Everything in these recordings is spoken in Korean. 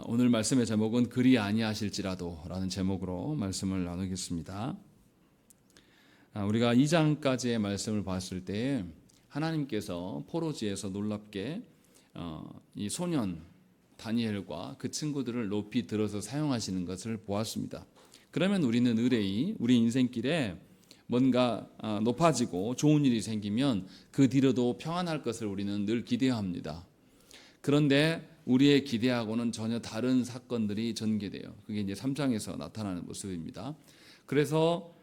오늘 말씀의 제목은 그리 아니하실지라도 라는 제목으로 말씀을 나누겠습니다. 우리가 2장까지의 말씀을 봤을 때 하나님께서 포로지에서 놀랍게 이 소년 다니엘과 그 친구들을 높이 들어서 사용하시는 것을 보았습니다. 그러면 우리는 의뢰이 우리 인생길에 뭔가 높아지고 좋은 일이 생기면 그 뒤로도 평안할 것을 우리는 늘 기대합니다. 그런데 우리의 기대하고는 전혀 다른 사건들이 전개돼요. 그게 이제 3장에서 나타나는 모습입니다. 그래서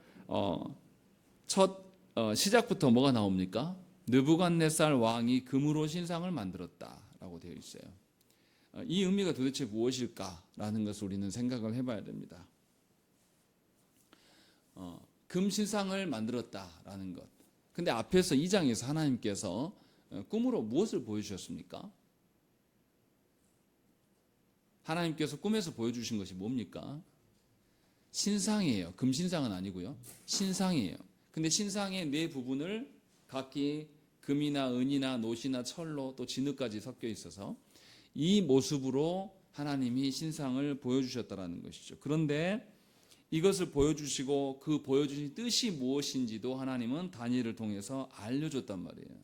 시작부터 뭐가 나옵니까? 느부갓네살 왕이 금으로 신상을 만들었다라고 되어 있어요. 이 의미가 도대체 무엇일까라는 것을 우리는 생각을 해봐야 됩니다. 금 신상을 만들었다라는 것. 근데 앞에서 2장에서 하나님께서 꿈으로 무엇을 보여주셨습니까? 하나님께서 꿈에서 보여주신 것이 뭡니까? 신상이에요. 금신상은 아니고요. 신상이에요. 근데 신상의 네 부분을 각기 금이나 은이나 노시나 철로 또 진흙까지 섞여 있어서 이 모습으로 하나님이 신상을 보여주셨다는 것이죠. 그런데 이것을 보여주시고 그 보여주신 뜻이 무엇인지도 하나님은 다니엘을 통해서 알려줬단 말이에요.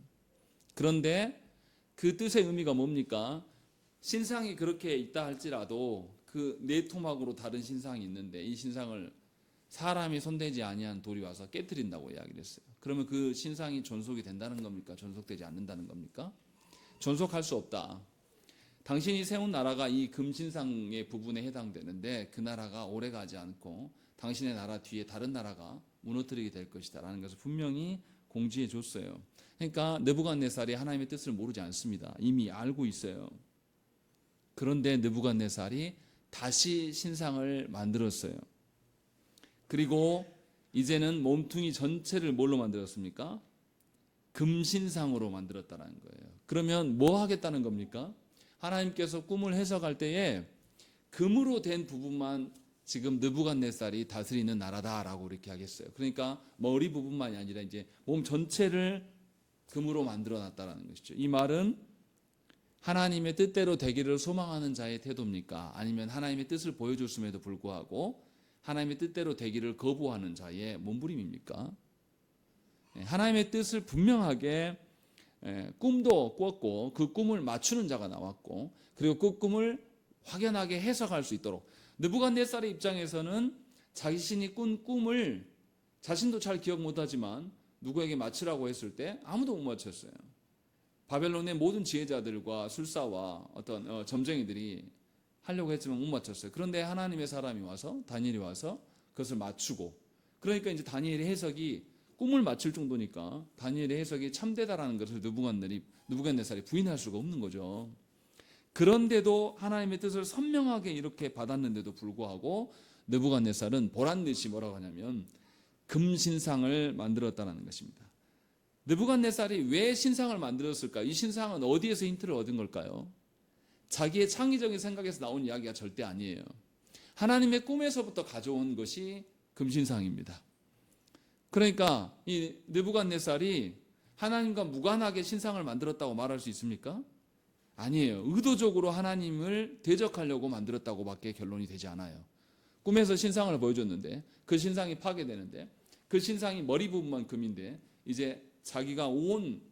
그런데 그 뜻의 의미가 뭡니까? 신상이 그렇게 있다 할지라도 그 네 토막으로 다른 신상이 있는데 이 신상을 사람이 손대지 아니한 돌이 와서 깨트린다고 이야기를 했어요. 그러면 그 신상이 존속이 된다는 겁니까? 존속되지 않는다는 겁니까? 존속할 수 없다. 당신이 세운 나라가 이 금신상의 부분에 해당되는데 그 나라가 오래가지 않고 당신의 나라 뒤에 다른 나라가 무너뜨리게 될 것이다 라는 것을 분명히 공지해 줬어요. 그러니까 느부갓네살이 하나님의 뜻을 모르지 않습니다. 이미 알고 있어요. 그런데 느부갓네살이 다시 신상을 만들었어요. 그리고 이제는 몸뚱이 전체를 뭘로 만들었습니까? 금신상으로 만들었다는 거예요. 그러면 뭐 하겠다는 겁니까? 하나님께서 꿈을 해석할 때에 금으로 된 부분만 지금 느부갓네살이 다스리는 나라다라고 이렇게 하겠어요. 그러니까 머리 부분만이 아니라 이제 몸 전체를 금으로 만들어 놨다는 것이죠. 이 말은 하나님의 뜻대로 되기를 소망하는 자의 태도입니까? 아니면 하나님의 뜻을 보여줬음에도 불구하고 하나님의 뜻대로 되기를 거부하는 자의 몸부림입니까? 하나님의 뜻을 분명하게 꿈도 꿨고 그 꿈을 맞추는 자가 나왔고 그리고 그 꿈을 확연하게 해석할 수 있도록 느부갓네살의 입장에서는 자신이 꾼 꿈을 자신도 잘 기억 못하지만 누구에게 맞추라고 했을 때 아무도 못 맞췄어요. 바벨론의 모든 지혜자들과 술사와 어떤 점쟁이들이 하려고 했지만 못 맞췄어요. 그런데 하나님의 사람이 와서 다니엘이 와서 그것을 맞추고 그러니까 이제 다니엘의 해석이 꿈을 맞출 정도니까 다니엘의 해석이 참되다라는 것을 느부갓네살이 부인할 수가 없는 거죠. 그런데도 하나님의 뜻을 선명하게 이렇게 받았는데도 불구하고 느부갓네살은 보란듯이 뭐라고 하냐면 금신상을 만들었다는 것입니다. 느부갓네살이 왜 신상을 만들었을까? 이 신상은 어디에서 힌트를 얻은 걸까요? 자기의 창의적인 생각에서 나온 이야기가 절대 아니에요. 하나님의 꿈에서부터 가져온 것이 금신상입니다. 그러니까 이 느부갓네살이 하나님과 무관하게 신상을 만들었다고 말할 수 있습니까? 아니에요. 의도적으로 하나님을 대적하려고 만들었다고밖에 결론이 되지 않아요. 꿈에서 신상을 보여줬는데 그 신상이 파괴되는데 그 신상이 머리 부분만 금인데 이제 자기가 온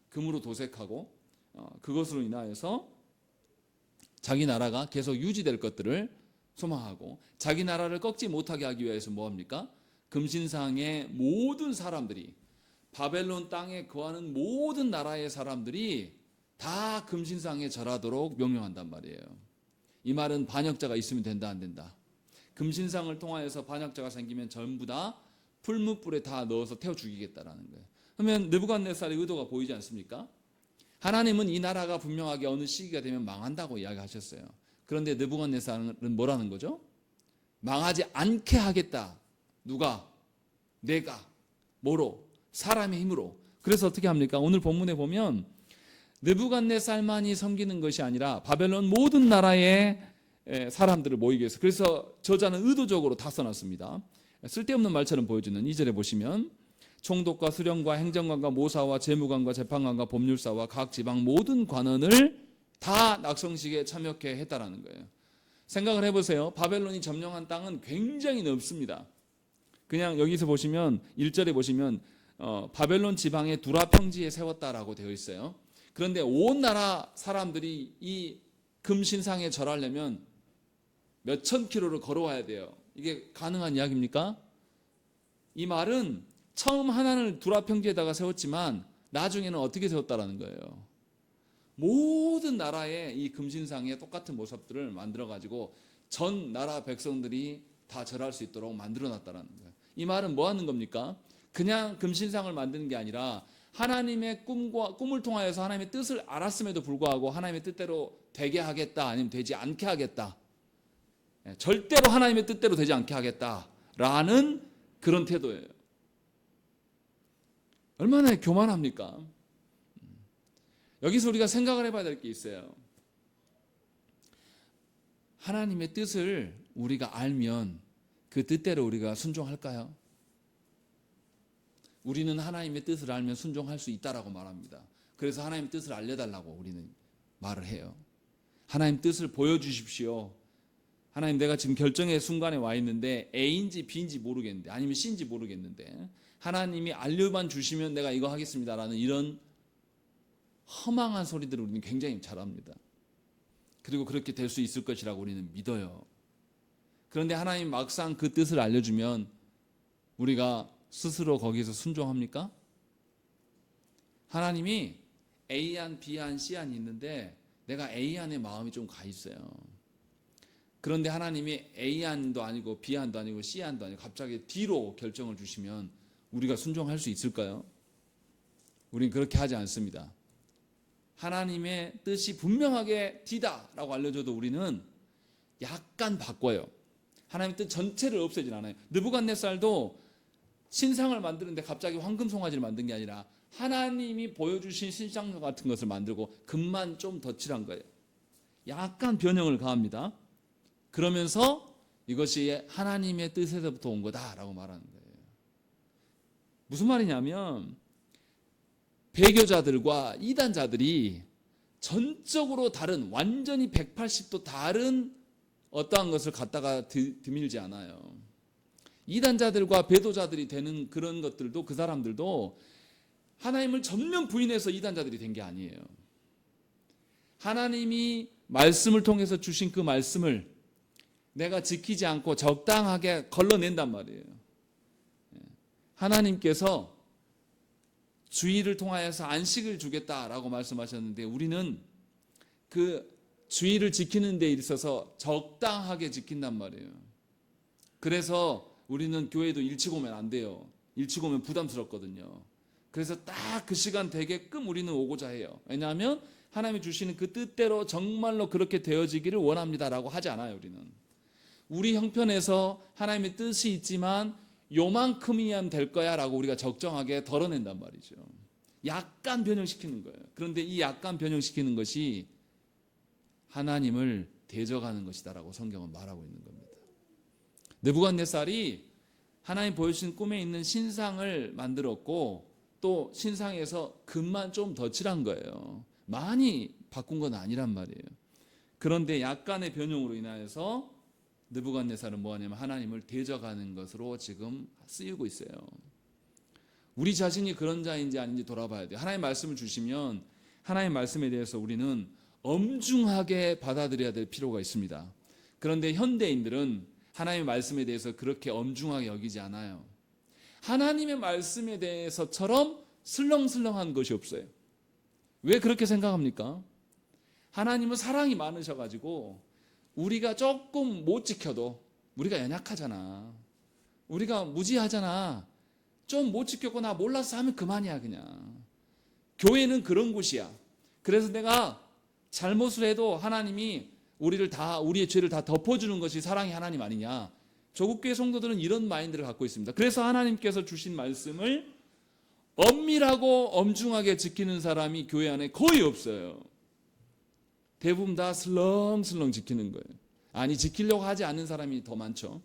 금으로 도색하고 그것으로 인하여서 자기 나라가 계속 유지될 것들을 소망하고 자기 나라를 꺾지 못하게 하기 위해서 뭐합니까? 금신상의 모든 사람들이 바벨론 땅에 거하는 모든 나라의 사람들이 다 금신상에 절하도록 명령한단 말이에요. 이 말은 반역자가 있으면 된다 안 된다. 금신상을 통하여서 반역자가 생기면 전부 다 풀무불에 다 넣어서 태워 죽이겠다라는 거예요. 그러면 느부갓네살의 의도가 보이지 않습니까? 하나님은 이 나라가 분명하게 어느 시기가 되면 망한다고 이야기하셨어요. 그런데 느부갓네살은 뭐라는 거죠? 망하지 않게 하겠다. 누가? 내가. 뭐로? 사람의 힘으로. 그래서 어떻게 합니까? 오늘 본문에 보면 느부갓네살만이 섬기는 것이 아니라 바벨론 모든 나라의 사람들을 모이게 해서 그래서 저자는 의도적으로 다 써놨습니다. 쓸데없는 말처럼 보여주는 2절에 보시면 총독과 수령과 행정관과 모사와 재무관과 재판관과 법률사와 각 지방 모든 관원을 다 낙성식에 참여케 했다라는 거예요. 생각을 해보세요. 바벨론이 점령한 땅은 굉장히 넓습니다. 그냥 여기서 보시면 1절에 보시면 바벨론 지방의 두라 평지에 세웠다라고 되어 있어요. 그런데 온 나라 사람들이 이 금신상에 절하려면 몇천 킬로를 걸어와야 돼요. 이게 가능한 이야기입니까? 이 말은 처음 하나를 두라 평지에다가 세웠지만 나중에는 어떻게 세웠다라는 거예요. 모든 나라의 이 금신상에 똑같은 모습들을 만들어 가지고 전 나라 백성들이 다 절할 수 있도록 만들어 놨다라는 거예요. 이 말은 뭐 하는 겁니까? 그냥 금신상을 만드는 게 아니라 하나님의 꿈을 통하여서 하나님의 뜻을 알았음에도 불구하고 하나님의 뜻대로 되게 하겠다, 아니면 되지 않게 하겠다, 절대로 하나님의 뜻대로 되지 않게 하겠다라는 그런 태도예요. 얼마나 교만합니까? 여기서 우리가 생각을 해봐야 될 게 있어요. 하나님의 뜻을 우리가 알면 그 뜻대로 우리가 순종할까요? 우리는 하나님의 뜻을 알면 순종할 수 있다라고 말합니다. 그래서 하나님의 뜻을 알려달라고 우리는 말을 해요. 하나님 뜻을 보여주십시오. 하나님, 내가 지금 결정의 순간에 와 있는데 A인지 B인지 모르겠는데, 아니면 C인지 모르겠는데 하나님이 알려만 주시면 내가 이거 하겠습니다라는 이런 허망한 소리들을 우리는 굉장히 잘합니다. 그리고 그렇게 될 수 있을 것이라고 우리는 믿어요. 그런데 하나님 막상 그 뜻을 알려주면 우리가 스스로 거기서 순종합니까? 하나님이 A안, B안, C안이 있는데 내가 A안의 마음이 좀 가 있어요. 그런데 하나님이 A안도 아니고 B안도 아니고 C안도 아니고 갑자기 D로 결정을 주시면 우리가 순종할 수 있을까요? 우리는 그렇게 하지 않습니다. 하나님의 뜻이 분명하게 D다라고 알려줘도 우리는 약간 바꿔요. 하나님의 뜻 전체를 없애진 않아요. 느부갓네살도 신상을 만드는데 갑자기 황금 송아지를 만든 게 아니라 하나님이 보여주신 신상 같은 것을 만들고 금만 좀 덧칠한 거예요. 약간 변형을 가합니다. 그러면서 이것이 하나님의 뜻에서부터 온 거다라고 말하는 거예요. 무슨 말이냐면 배교자들과 이단자들이 전적으로 다른, 완전히 180도 다른 어떠한 것을 갖다가 드밀지 않아요. 이단자들과 배도자들이 되는 그런 것들도, 그 사람들도 하나님을 전면 부인해서 이단자들이 된 게 아니에요. 하나님이 말씀을 통해서 주신 그 말씀을 내가 지키지 않고 적당하게 걸러낸단 말이에요. 하나님께서 주의를 통하여서 안식을 주겠다라고 말씀하셨는데 우리는 그 주의를 지키는 데 있어서 적당하게 지킨단 말이에요. 그래서 우리는 교회도 일찍 오면 안 돼요. 일찍 오면 부담스럽거든요. 그래서 딱 그 시간 되게끔 우리는 오고자 해요. 왜냐하면 하나님이 주시는 그 뜻대로 정말로 그렇게 되어지기를 원합니다라고 하지 않아요. 우리는 우리 형편에서 하나님의 뜻이 있지만 요만큼이면 될 거야 라고 우리가 적정하게 덜어낸단 말이죠. 약간 변형시키는 거예요. 그런데 이 약간 변형시키는 것이 하나님을 대적하는 것이다 라고 성경은 말하고 있는 겁니다. 느부갓네살이 하나님 보여주신 꿈에 있는 신상을 만들었고 또 신상에서 금만 좀 덧칠한 거예요. 많이 바꾼 건 아니란 말이에요. 그런데 약간의 변형으로 인하여서 느부갓네살은 뭐하냐면 하나님을 대적하는 것으로 지금 쓰이고 있어요. 우리 자신이 그런 자인지 아닌지 돌아봐야 돼요. 하나님 말씀을 주시면 하나님 말씀에 대해서 우리는 엄중하게 받아들여야 될 필요가 있습니다. 그런데 현대인들은 하나님의 말씀에 대해서 그렇게 엄중하게 여기지 않아요. 하나님의 말씀에 대해서처럼 슬렁슬렁한 것이 없어요. 왜 그렇게 생각합니까? 하나님은 사랑이 많으셔가지고 우리가 조금 못 지켜도, 우리가 연약하잖아, 우리가 무지하잖아, 좀 못 지켰고 나 몰라서 하면 그만이야. 그냥 교회는 그런 곳이야. 그래서 내가 잘못을 해도 하나님이 우리의 죄를 다 덮어주는 것이 사랑의 하나님 아니냐. 조국교회 성도들은 이런 마인드를 갖고 있습니다. 그래서 하나님께서 주신 말씀을 엄밀하고 엄중하게 지키는 사람이 교회 안에 거의 없어요. 대부분 다 슬렁슬렁 지키는 거예요. 아니, 지키려고 하지 않는 사람이 더 많죠.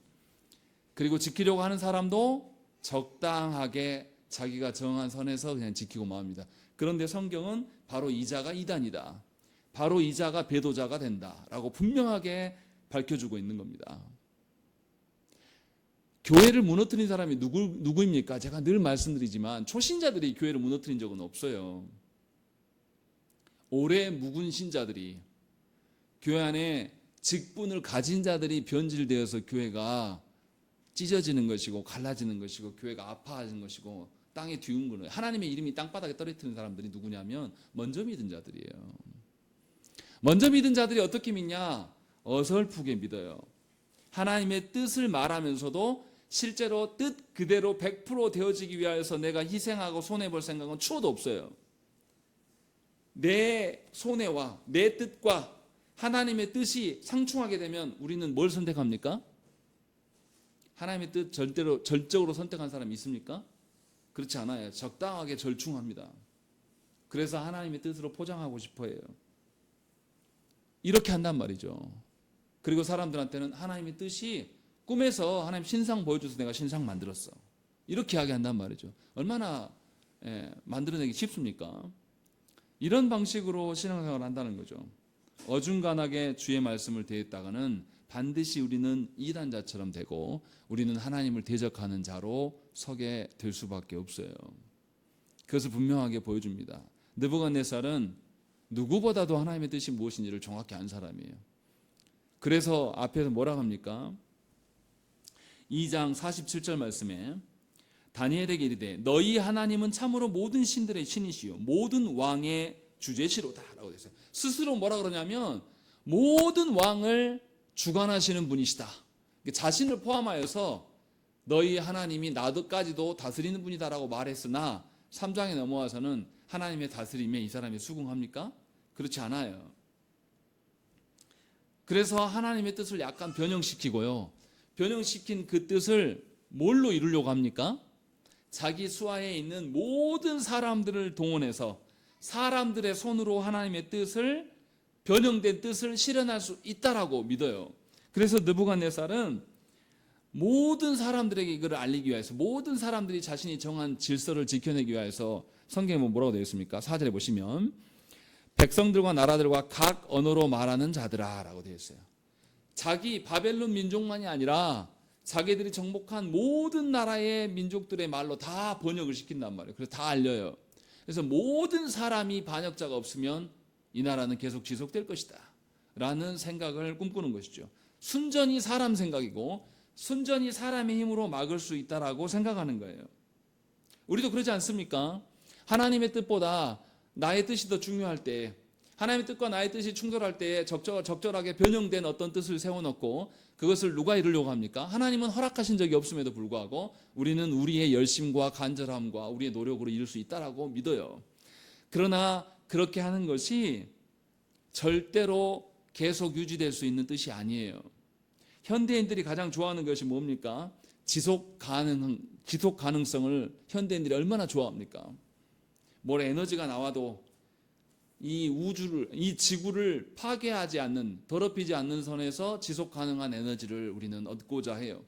그리고 지키려고 하는 사람도 적당하게 자기가 정한 선에서 그냥 지키고 맙니다. 그런데 성경은 바로 이자가 이단이다, 바로 이 자가 배도자가 된다라고 분명하게 밝혀주고 있는 겁니다. 교회를 무너뜨린 사람이 누구입니까? 제가 늘 말씀드리지만 초신자들이 교회를 무너뜨린 적은 없어요. 오래 묵은 신자들이, 교회 안에 직분을 가진 자들이 변질되어서 교회가 찢어지는 것이고 갈라지는 것이고 교회가 아파하는 것이고 땅에 뒤웅거는, 하나님의 이름이 땅바닥에 떨어뜨리는 사람들이 누구냐면 먼저 믿은 자들이에요. 먼저 믿은 자들이 어떻게 믿냐? 어설프게 믿어요. 하나님의 뜻을 말하면서도 실제로 뜻 그대로 100% 되어지기 위해서 내가 희생하고 손해볼 생각은 추호도 없어요. 내 손해와 내 뜻과 하나님의 뜻이 상충하게 되면 우리는 뭘 선택합니까? 하나님의 뜻 절적으로 선택한 사람이 있습니까? 그렇지 않아요. 적당하게 절충합니다. 그래서 하나님의 뜻으로 포장하고 싶어 해요. 이렇게 한단 말이죠. 그리고 사람들한테는 하나님의 뜻이 꿈에서 하나님 신상 보여줘서 내가 신상 만들었어, 이렇게 이야기한단 말이죠. 얼마나 만들어내기 쉽습니까? 이런 방식으로 신앙생활을 한다는 거죠. 어중간하게 주의 말씀을 대했다가는 반드시 우리는 이단자처럼 되고 우리는 하나님을 대적하는 자로 서게 될 수밖에 없어요. 그것을 분명하게 보여줍니다. 느부갓네살은 누구보다도 하나님의 뜻이 무엇인지를 정확히 안 사람이에요. 그래서 앞에서 뭐라고 합니까? 2장 47절 말씀에 다니엘에게 이르되 너희 하나님은 참으로 모든 신들의 신이시요 모든 왕의 주제시로다 라고 되어 있어요. 스스로 뭐라 그러냐면 모든 왕을 주관하시는 분이시다. 자신을 포함하여서 너희 하나님이 나도까지도 다스리는 분이다라고 말했으나 3장에 넘어와서는 하나님의 다스림에 이 사람이 수긍합니까? 그렇지 않아요. 그래서 하나님의 뜻을 약간 변형시키고요. 변형시킨 그 뜻을 뭘로 이루려고 합니까? 자기 수하에 있는 모든 사람들을 동원해서 사람들의 손으로 하나님의 뜻을, 변형된 뜻을 실현할 수 있다라고 믿어요. 그래서 느부갓네살은 모든 사람들에게 이걸 알리기 위해서, 모든 사람들이 자신이 정한 질서를 지켜내기 위해서 성경에 뭐라고 되어 있습니까? 4절에 보시면 백성들과 나라들과 각 언어로 말하는 자들아 라고 되어 있어요. 자기 바벨론 민족만이 아니라 자기들이 정복한 모든 나라의 민족들의 말로 다 번역을 시킨단 말이에요. 그래서 다 알려요. 그래서 모든 사람이 반역자가 없으면 이 나라는 계속 지속될 것이다 라는 생각을 꿈꾸는 것이죠. 순전히 사람 생각이고 순전히 사람의 힘으로 막을 수 있다라고 생각하는 거예요. 우리도 그러지 않습니까? 하나님의 뜻보다 나의 뜻이 더 중요할 때, 하나님의 뜻과 나의 뜻이 충돌할 때에 적절하게 변형된 어떤 뜻을 세워놓고 그것을 누가 이루려고 합니까? 하나님은 허락하신 적이 없음에도 불구하고 우리는 우리의 열심과 간절함과 우리의 노력으로 이룰 수 있다라고 믿어요. 그러나 그렇게 하는 것이 절대로 계속 유지될 수 있는 뜻이 아니에요. 현대인들이 가장 좋아하는 것이 뭡니까? 지속 가능성을 현대인들이 얼마나 좋아합니까? 뭘 에너지가 나와도 이 지구를 파괴하지 않는, 더럽히지 않는 선에서 지속 가능한 에너지를 우리는 얻고자 해요.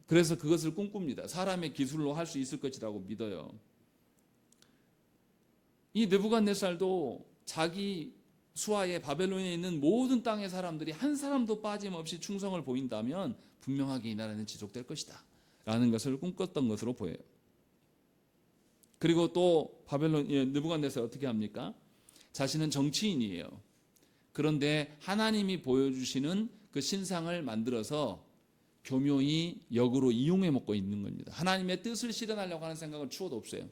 그래서 그것을 꿈꿉니다. 사람의 기술로 할 수 있을 것이라고 믿어요. 이 느부갓네살도 자기 수하에 바벨론에 있는 모든 땅의 사람들이 한 사람도 빠짐없이 충성을 보인다면 분명하게 이 나라는 지속될 것이다 라는 것을 꿈꿨던 것으로 보여요. 그리고 또 느부갓네살 어떻게 합니까? 자신은 정치인이에요. 그런데 하나님이 보여주시는 그 신상을 만들어서 교묘히 역으로 이용해 먹고 있는 겁니다. 하나님의 뜻을 실현하려고 하는 생각은 추호도 없어요.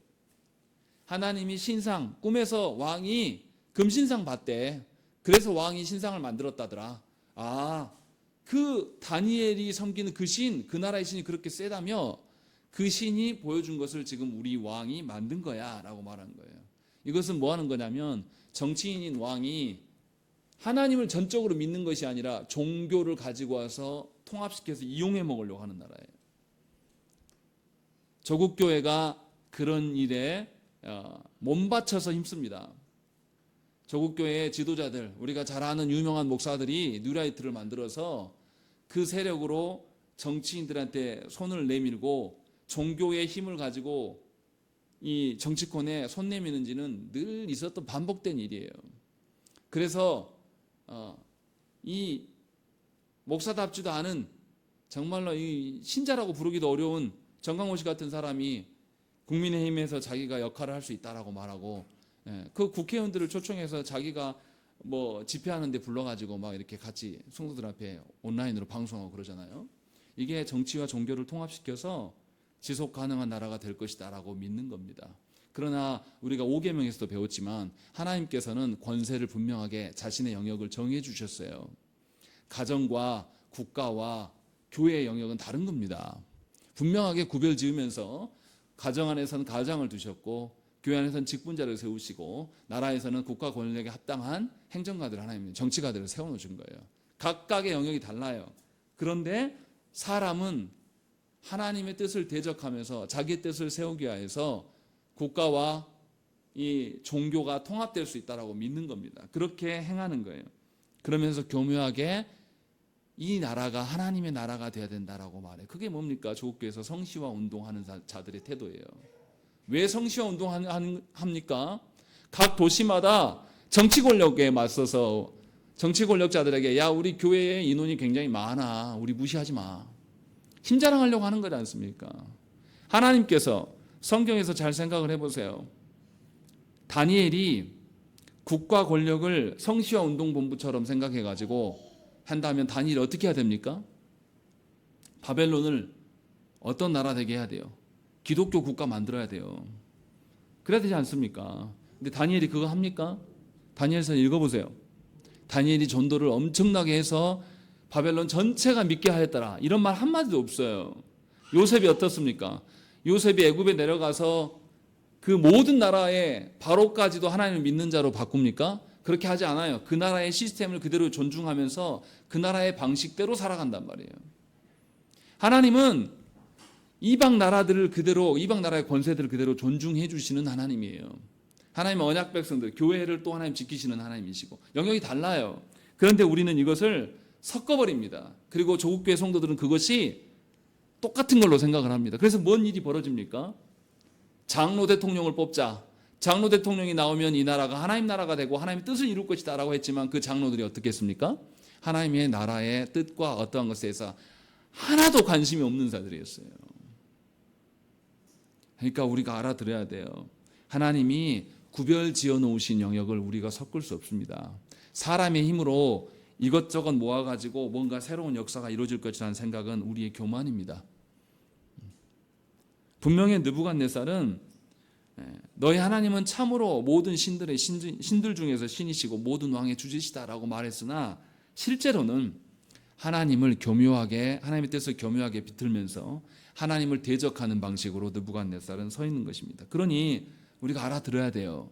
하나님이 신상, 꿈에서 왕이 금신상 봤대. 그래서 왕이 신상을 만들었다더라. 그 다니엘이 섬기는 그 신, 그 나라의 신이 그렇게 세다며 그 신이 보여준 것을 지금 우리 왕이 만든 거야 라고 말하는 거예요. 이것은 뭐 하는 거냐면 정치인인 왕이 하나님을 전적으로 믿는 것이 아니라 종교를 가지고 와서 통합시켜서 이용해 먹으려고 하는 나라예요. 조국교회가 그런 일에 몸바쳐서 힘씁니다. 조국교회의 지도자들, 우리가 잘 아는 유명한 목사들이 뉴라이트를 만들어서 그 세력으로 정치인들한테 손을 내밀고 종교의 힘을 가지고 이 정치권에 손 내미는 지는 늘 있었던 반복된 일이에요. 그래서 이 목사답지도 않은 정말로 이 신자라고 부르기도 어려운 정강호 씨 같은 사람이 국민의힘에서 자기가 역할을 할 수 있다라고 말하고, 그 국회의원들을 초청해서 자기가 뭐 집회하는데 불러가지고 막 이렇게 같이 성도들 앞에 온라인으로 방송하고 그러잖아요. 이게 정치와 종교를 통합시켜서 지속 가능한 나라가 될 것이다라고 믿는 겁니다. 그러나 우리가 5계명에서도 배웠지만 하나님께서는 권세를 분명하게 자신의 영역을 정해 주셨어요. 가정과 국가와 교회의 영역은 다른 겁니다. 분명하게 구별 지으면서 가정 안에서는 가장을 두셨고, 교회 안에서는 직분자를 세우시고, 나라에서는 국가 권력에 합당한 행정가들, 하나님 정치가들을 세워놓으신 거예요. 각각의 영역이 달라요. 그런데 사람은 하나님의 뜻을 대적하면서 자기 뜻을 세우기 위해서 국가와 이 종교가 통합될 수 있다라고 믿는 겁니다. 그렇게 행하는 거예요. 그러면서 교묘하게 이 나라가 하나님의 나라가 돼야 된다라고 말해요. 그게 뭡니까? 조국교회에서 성시화 운동하는 자들의 태도예요. 왜 성시화 운동합니까? 각 도시마다 정치 권력에 맞서서 정치 권력자들에게, 야, 우리 교회에 인원이 굉장히 많아, 우리 무시하지 마, 힘자랑하려고 하는 거지 않습니까? 하나님께서 성경에서 잘 생각을 해보세요. 다니엘이 국가 권력을 성시화 운동본부처럼 생각해가지고 한다면 다니엘이 어떻게 해야 됩니까? 바벨론을 어떤 나라 되게 해야 돼요? 기독교 국가 만들어야 돼요. 그래야 되지 않습니까? 근데 다니엘이 그거 합니까? 다니엘서 읽어보세요. 다니엘이 전도를 엄청나게 해서 바벨론 전체가 믿게 하였더라, 이런 말 한마디도 없어요. 요셉이 어떻습니까? 요셉이 애굽에 내려가서 그 모든 나라의 바로까지도 하나님을 믿는 자로 바꿉니까? 그렇게 하지 않아요. 그 나라의 시스템을 그대로 존중하면서 그 나라의 방식대로 살아간단 말이에요. 하나님은 이방 나라들을 그대로, 이방 나라의 권세들을 그대로 존중해 주시는 하나님이에요. 하나님은 언약 백성들, 교회를 또 하나님 지키시는 하나님이시고, 영역이 달라요. 그런데 우리는 이것을 섞어버립니다. 그리고 조국교회 성도들은 그것이 똑같은 걸로 생각을 합니다. 그래서 뭔 일이 벌어집니까? 장로 대통령을 뽑자. 장로 대통령이 나오면 이 나라가 하나님 나라가 되고 하나님의 뜻을 이룰 것이다 라고 했지만, 그 장로들이 어떻게 했습니까? 하나님의 나라의 뜻과 어떠한 것에 대해서 하나도 관심이 없는 자들이었어요. 그러니까 우리가 알아들어야 돼요. 하나님이 구별 지어 놓으신 영역을 우리가 섞을 수 없습니다. 사람의 힘으로 이것저것 모아가지고 뭔가 새로운 역사가 이루어질 것이라는 생각은 우리의 교만입니다. 분명히 느부갓네살은 너희 하나님은 참으로 모든 신들의 신들 중에서 신이시고 모든 왕의 주지시다라고 말했으나, 실제로는 하나님을 교묘하게, 하나님의 뜻을 교묘하게 비틀면서 하나님을 대적하는 방식으로 느부갓네살은 서 있는 것입니다. 그러니 우리가 알아들어야 돼요.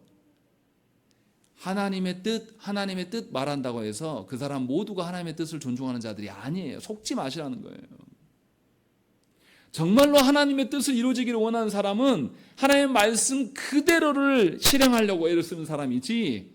하나님의 뜻 말한다고 해서 그 사람 모두가 하나님의 뜻을 존중하는 자들이 아니에요. 속지 마시라는 거예요. 정말로 하나님의 뜻을 이루어지기를 원하는 사람은 하나님의 말씀 그대로를 실행하려고 애를 쓰는 사람이지,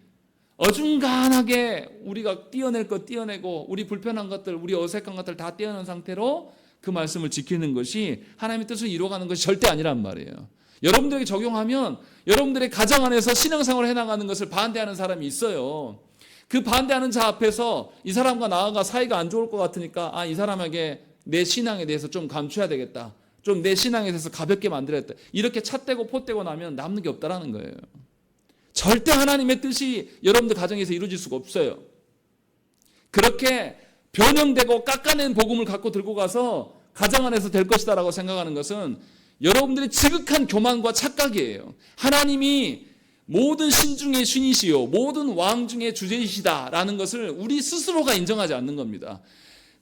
어중간하게 우리가 떼어낼 것 떼어내고 우리 불편한 것들, 우리 어색한 것들 다 떼어낸 상태로 그 말씀을 지키는 것이 하나님의 뜻을 이루어가는 것이 절대 아니란 말이에요. 여러분들에게 적용하면 여러분들의 가정 안에서 신앙생활을 해나가는 것을 반대하는 사람이 있어요. 그 반대하는 자 앞에서 이 사람과 나아가 사이가 안 좋을 것 같으니까, 이 사람에게 내 신앙에 대해서 좀 감춰야 되겠다, 좀 내 신앙에 대해서 가볍게 만들어야겠다, 이렇게 찻대고 포대고 나면 남는 게 없다라는 거예요. 절대 하나님의 뜻이 여러분들 가정에서 이루어질 수가 없어요. 그렇게 변형되고 깎아낸 복음을 갖고 들고 가서 가정 안에서 될 것이다라고 생각하는 것은 여러분들의 지극한 교만과 착각이에요. 하나님이 모든 신 중에 신이시요 모든 왕 중에 주제이시다라는 것을 우리 스스로가 인정하지 않는 겁니다.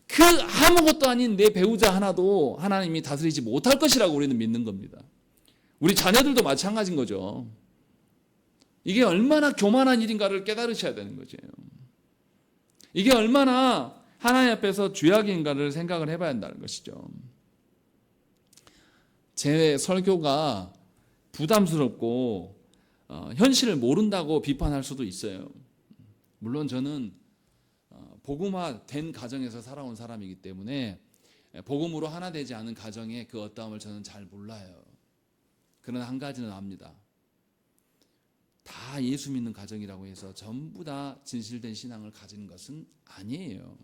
그 아무것도 아닌 내 배우자 하나도 하나님이 다스리지 못할 것이라고 우리는 믿는 겁니다. 우리 자녀들도 마찬가지인 거죠. 이게 얼마나 교만한 일인가를 깨달으셔야 되는 거죠. 이게 얼마나 하나님 앞에서 죄악인가를 생각을 해봐야 한다는 것이죠. 제 설교가 부담스럽고 현실을 모른다고 비판할 수도 있어요. 물론 저는 복음화된 가정에서 살아온 사람이기 때문에 복음으로 하나 되지 않은 가정의 그 어떠함을 저는 잘 몰라요. 그러나 한 가지는 압니다. 다 예수 믿는 가정이라고 해서 전부 다 진실된 신앙을 가지는 것은 아니에요.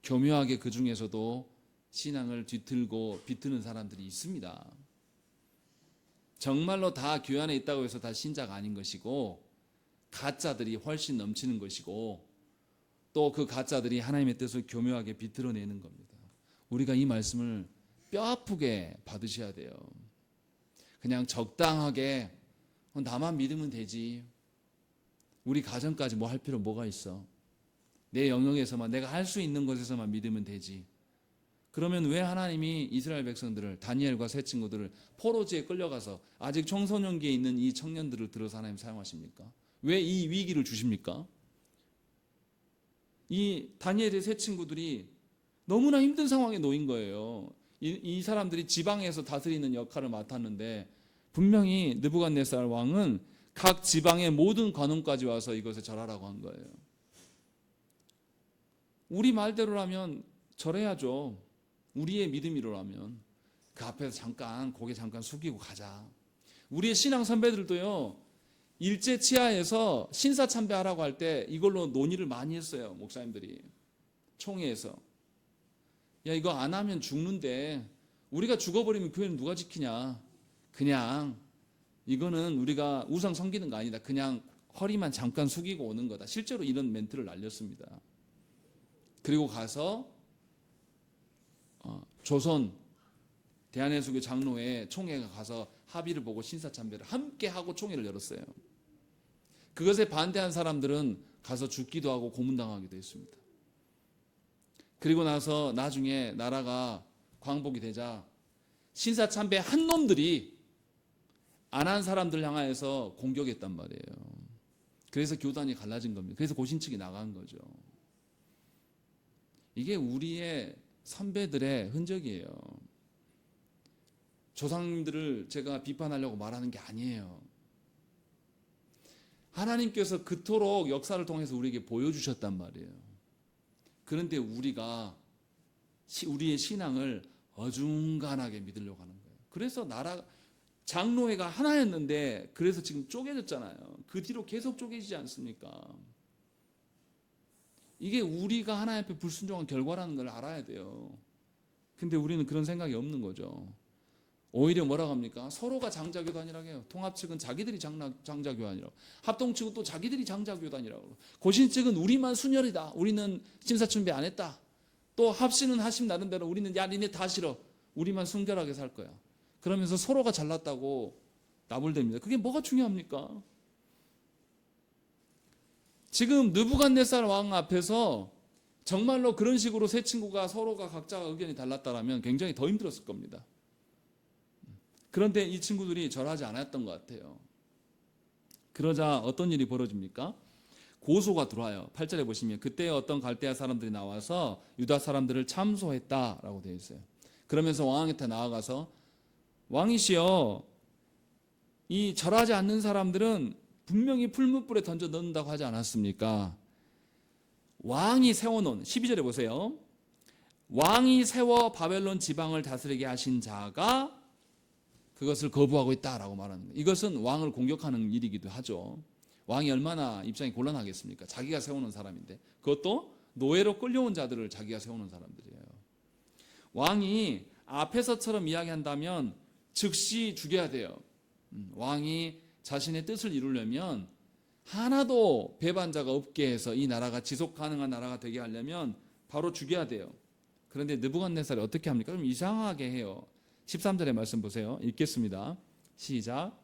교묘하게 그 중에서도 신앙을 뒤틀고 비트는 사람들이 있습니다. 정말로 다 교회 안에 있다고 해서 다 신자가 아닌 것이고, 가짜들이 훨씬 넘치는 것이고, 또 그 가짜들이 하나님의 뜻을 교묘하게 비틀어내는 겁니다. 우리가 이 말씀을 뼈아프게 받으셔야 돼요. 그냥 적당하게 나만 믿으면 되지, 우리 가정까지 뭐 할 필요 뭐가 있어, 내 영역에서만, 내가 할 수 있는 것에서만 믿으면 되지. 그러면 왜 하나님이 이스라엘 백성들을, 다니엘과 세 친구들을 포로지에 끌려가서 아직 청소년기에 있는 이 청년들을 들어서 하나님 사용하십니까? 왜 이 위기를 주십니까? 이 다니엘의 세 친구들이 너무나 힘든 상황에 놓인 거예요. 이 사람들이 지방에서 다스리는 역할을 맡았는데, 분명히 느부갓네살 왕은 각 지방의 모든 관원까지 와서 이것에 절하라고 한 거예요. 우리 말대로라면 절해야죠. 우리의 믿음이로라면 그 앞에서 잠깐 고개 잠깐 숙이고 가자. 우리의 신앙 선배들도요, 일제 치하에서 신사참배하라고 할 때 이걸로 논의를 많이 했어요. 목사님들이 총회에서. 야, 이거 안 하면 죽는데 우리가 죽어버리면 교회는 누가 지키냐. 그냥 이거는 우리가 우상 섬기는 거 아니다. 그냥 허리만 잠깐 숙이고 오는 거다. 실제로 이런 멘트를 날렸습니다. 그리고 가서 조선 대한해수교 장로회 총회가 가서 합의를 보고 신사참배를 함께 하고 총회를 열었어요. 그것에 반대한 사람들은 가서 죽기도 하고 고문당하기도 했습니다. 그리고 나서 나중에 나라가 광복이 되자 신사참배 한 놈들이 안 한 사람들 향하여서 공격했단 말이에요. 그래서 교단이 갈라진 겁니다. 그래서 고신측이 나간 거죠. 이게 우리의 선배들의 흔적이에요. 조상님들을 제가 비판하려고 말하는 게 아니에요. 하나님께서 그토록 역사를 통해서 우리에게 보여주셨단 말이에요. 그런데 우리가 우리의 신앙을 어중간하게 믿으려고 하는 거예요. 그래서 장로회가 하나였는데 그래서 지금 쪼개졌잖아요. 그 뒤로 계속 쪼개지지 않습니까? 이게 우리가 하나님 앞에 불순종한 결과라는 걸 알아야 돼요. 근데 우리는 그런 생각이 없는 거죠. 오히려 뭐라고 합니까? 서로가 장자교단이라고 해요. 통합 측은 자기들이 장자교단이라고, 합동 측은 또 자기들이 장자교단이라고, 고신 측은 우리만 순혈이다, 우리는 심사춘배 안 했다, 또 합신은 하심 나름대로 우리는 야 니네 다 싫어, 우리만 순결하게 살 거야. 그러면서 서로가 잘났다고 나불댑니다. 그게 뭐가 중요합니까? 지금 느부갓네살 왕 앞에서 정말로 그런 식으로 세 친구가 서로가 각자가 의견이 달랐다면 굉장히 더 힘들었을 겁니다. 그런데 이 친구들이 절하지 않았던 것 같아요. 그러자 어떤 일이 벌어집니까? 고소가 들어와요. 8절에 보시면 그때 어떤 갈대아 사람들이 나와서 유다 사람들을 참소했다라고 되어 있어요. 그러면서 왕한테 나아가서 왕이시여, 이 절하지 않는 사람들은 분명히 풀무불에 던져 넣는다고 하지 않았습니까? 왕이 세워놓은, 12절에 보세요. 왕이 세워 바벨론 지방을 다스리게 하신 자가 그것을 거부하고 있다라고 말하는 거예요. 이것은 왕을 공격하는 일이기도 하죠. 왕이 얼마나 입장이 곤란하겠습니까? 자기가 세우는 사람인데, 그것도 노예로 끌려온 자들을 자기가 세우는 사람들이에요. 왕이 앞에서처럼 이야기한다면 즉시 죽여야 돼요. 왕이 자신의 뜻을 이루려면, 하나도 배반자가 없게 해서 이 나라가 지속 가능한 나라가 되게 하려면 바로 죽여야 돼요. 그런데 느부갓네살이 어떻게 합니까? 좀 이상하게 해요. 13절의 말씀 보세요. 읽겠습니다. 시작.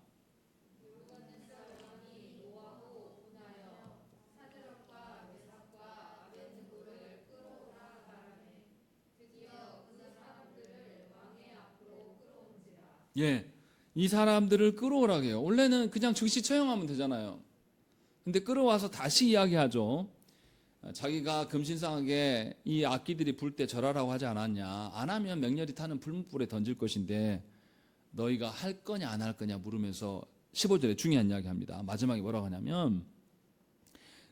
예, 이 사람들을 끌어오라고 해요. 원래는 그냥 즉시 처형하면 되잖아요. 근데 끌어와서 다시 이야기하죠. 자기가 금신상하게 이 악기들이 불 때 절하라고 하지 않았냐. 안 하면 맹렬히 타는 풀무불에 던질 것인데 너희가 할 거냐 안 할 거냐 물으면서 15절에 중요한 이야기합니다. 마지막에 뭐라고 하냐면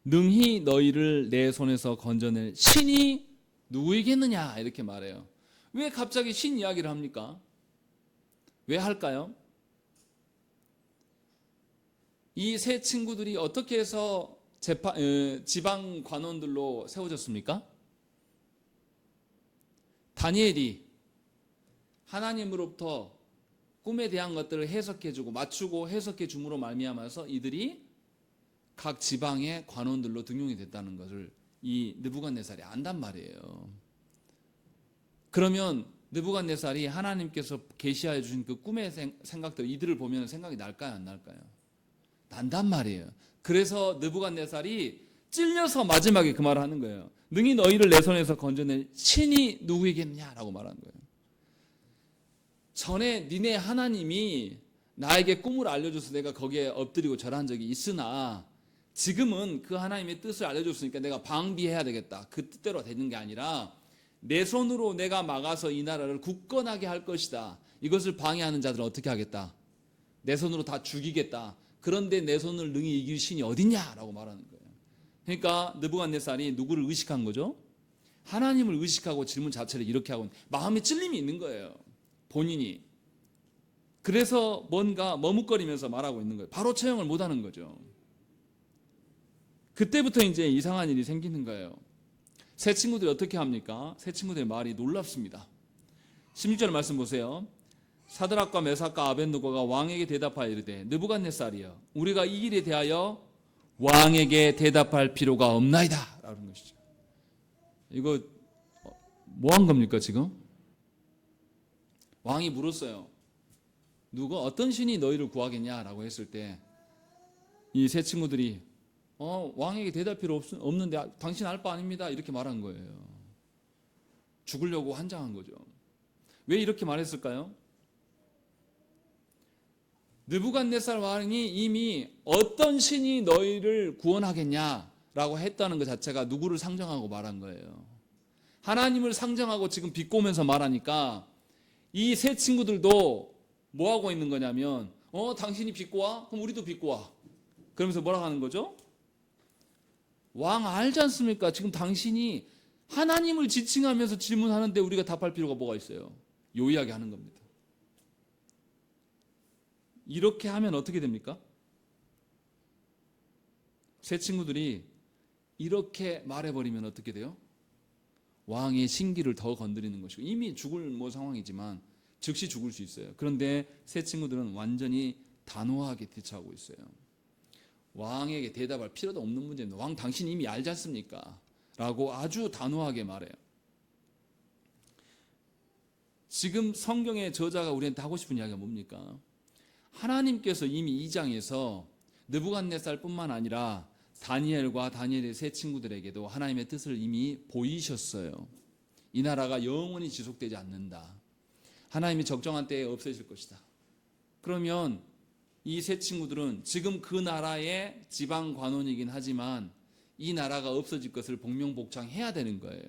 능히 너희를 내 손에서 건져낼 신이 누구이겠느냐 이렇게 말해요. 왜 갑자기 신 이야기를 합니까? 왜 할까요? 이 세 친구들이 어떻게 해서 지방 관원들로 세워졌습니까? 다니엘이 하나님으로부터 꿈에 대한 것들을 해석해주고 맞추고 해석해줌으로 말미암아서 이들이 각 지방의 관원들로 등용이 됐다는 것을 이 느부갓네살이 안단 말이에요. 그러면 느부갓네살이 하나님께서 계시하여 주신 그 꿈의 생각들, 이들을 보면 생각이 날까요, 안 날까요? 난단 말이에요. 그래서 느부갓네살이 찔려서 마지막에 그 말을 하는 거예요. 능히 너희를 내 손에서 건져낼 신이 누구이겠느냐라고 말하는 거예요. 전에 니네 하나님이 나에게 꿈을 알려줘서 내가 거기에 엎드리고 절한 적이 있으나 지금은 그 하나님의 뜻을 알려줬으니까 내가 방비해야 되겠다. 그 뜻대로 되는 게 아니라 내 손으로 내가 막아서 이 나라를 굳건하게 할 것이다. 이것을 방해하는 자들은 어떻게 하겠다? 내 손으로 다 죽이겠다. 그런데 내 손을 능히 이길 신이 어딨냐라고 말하는 거예요. 그러니까 느부갓네살이 누구를 의식한 거죠? 하나님을 의식하고 질문 자체를 이렇게 하고 마음에 찔림이 있는 거예요. 본인이. 그래서 뭔가 머뭇거리면서 말하고 있는 거예요. 바로 처형을 못하는 거죠. 그때부터 이제 이상한 일이 생기는 거예요. 세 친구들이 어떻게 합니까? 세 친구들의 말이 놀랍습니다. 16절 말씀 보세요. 사드락과 메삭과 아벳느고가 왕에게 대답하여 이르되 느부갓네살이여 우리가 이 일에 대하여 왕에게 대답할 필요가 없나이다 라는 것이죠. 이거 뭐 한 겁니까 지금? 왕이 물었어요. 누가 어떤 신이 너희를 구하겠냐라고 했을 때 이 세 친구들이 왕에게 대답 필요 없는데 당신 알 바 아닙니다 이렇게 말한 거예요. 죽으려고 환장한 거죠. 왜 이렇게 말했을까요? 느부갓네살 왕이 이미 어떤 신이 너희를 구원하겠냐라고 했다는 것 자체가 누구를 상정하고 말한 거예요. 하나님을 상정하고 지금 비꼬면서 말하니까 이 세 친구들도 뭐 하고 있는 거냐면 당신이 비꼬아? 그럼 우리도 비꼬아. 그러면서 뭐라고 하는 거죠? 왕 알지 않습니까? 지금 당신이 하나님을 지칭하면서 질문하는데 우리가 답할 필요가 뭐가 있어요? 요의하게 하는 겁니다. 이렇게 하면 어떻게 됩니까? 세 친구들이 이렇게 말해버리면 어떻게 돼요? 왕의 신기를 더 건드리는 것이고 이미 죽을 상황이지만 즉시 죽을 수 있어요. 그런데 세 친구들은 완전히 단호하게 대처하고 있어요. 왕에게 대답할 필요도 없는 문제입니다. 왕 당신 이미 알지 않습니까? 라고 아주 단호하게 말해요. 지금 성경의 저자가 우리한테 하고 싶은 이야기가 뭡니까? 하나님께서 이미 2장에서 느부갓네살 뿐만 아니라 다니엘과 다니엘의 세 친구들에게도 하나님의 뜻을 이미 보이셨어요. 이 나라가 영원히 지속되지 않는다. 하나님이 적정한 때에 없애질 것이다. 그러면 이 세 친구들은 지금 그 나라의 지방 관원이긴 하지만 이 나라가 없어질 것을 복명복창해야 되는 거예요.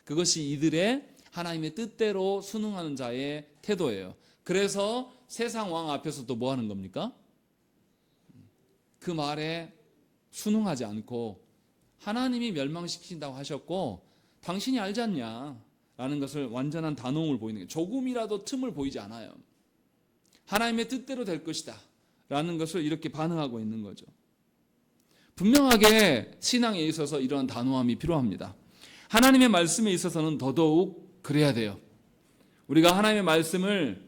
그것이 이들의 하나님의 뜻대로 순응하는 자의 태도예요. 그래서 세상 왕 앞에서도 뭐 하는 겁니까? 그 말에 순응하지 않고 하나님이 멸망시킨다고 하셨고 당신이 알지 않냐? 라는 것을 완전한 단호함을 보이는 거예요. 조금이라도 틈을 보이지 않아요. 하나님의 뜻대로 될 것이다. 라는 것을 이렇게 반응하고 있는 거죠. 분명하게 신앙에 있어서 이러한 단호함이 필요합니다. 하나님의 말씀에 있어서는 더더욱 그래야 돼요. 우리가 하나님의 말씀을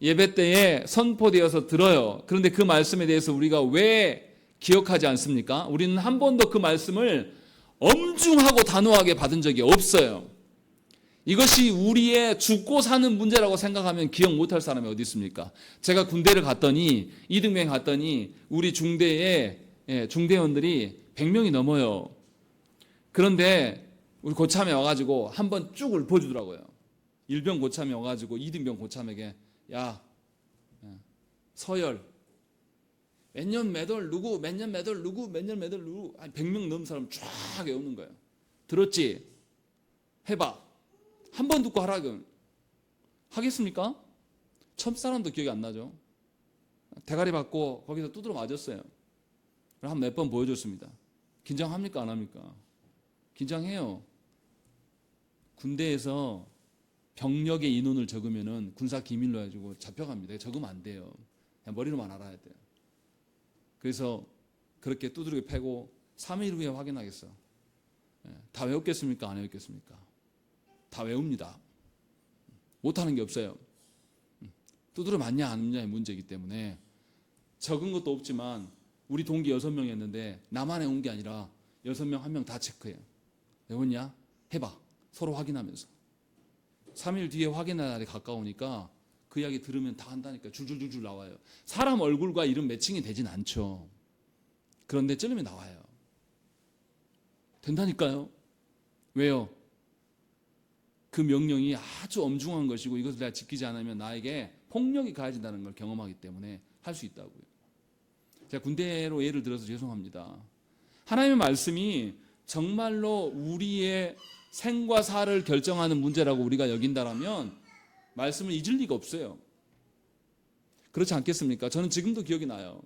예배 때에 선포되어서 들어요. 그런데 그 말씀에 대해서 우리가 왜 기억하지 않습니까? 우리는 한 번도 그 말씀을 엄중하고 단호하게 받은 적이 없어요. 이것이 우리의 죽고 사는 문제라고 생각하면 기억 못할 사람이 어디 있습니까? 제가 군대를 갔더니 이등병 갔더니 우리 중대에 중대원들이 100명이 넘어요. 그런데 우리 고참에 와가지고 한번 쭉 읊어주더라고요. 1병 고참에 와가지고 2등병 고참에게 야 서열 몇 년 몇월 누구 몇 년 몇월 누구 몇 년 몇월 누구 100명 넘는 사람 쫙 외우는 거예요. 들었지? 해봐. 한 번 듣고 하라고 하겠습니까? 첫 사람도 기억이 안 나죠. 대가리 받고 거기서 두드러 맞았어요. 한 몇 번 보여줬습니다. 긴장합니까 안 합니까? 긴장해요. 군대에서 병력의 인원을 적으면은 군사 기밀로 해가지고 잡혀갑니다. 적으면 안 돼요. 그냥 머리로만 알아야 돼요. 그래서 그렇게 두드리게 패고 3일 후에 확인하겠어. 다 외웠겠습니까? 안 외웠겠습니까? 다 외웁니다. 못하는 게 없어요. 두드려 맞냐 안 맞냐의 문제이기 때문에 적은 것도 없지만 우리 동기 6명이었는데 나만 외운 게 아니라 6명 1명 다 체크해요. 외웠냐? 해봐. 서로 확인하면서. 3일 뒤에 확인할 날이 가까우니까 그 이야기 들으면 다 한다니까 줄줄줄줄 나와요. 사람 얼굴과 이름 매칭이 되진 않죠. 그런데 찔리면 나와요. 된다니까요. 왜요? 그 명령이 아주 엄중한 것이고 이것을 내가 지키지 않으면 나에게 폭력이 가해진다는 걸 경험하기 때문에 할 수 있다고요. 제가 군대로 예를 들어서 죄송합니다. 하나님의 말씀이 정말로 우리의 생과 사를 결정하는 문제라고 우리가 여긴다라면 말씀을 잊을 리가 없어요. 그렇지 않겠습니까? 저는 지금도 기억이 나요.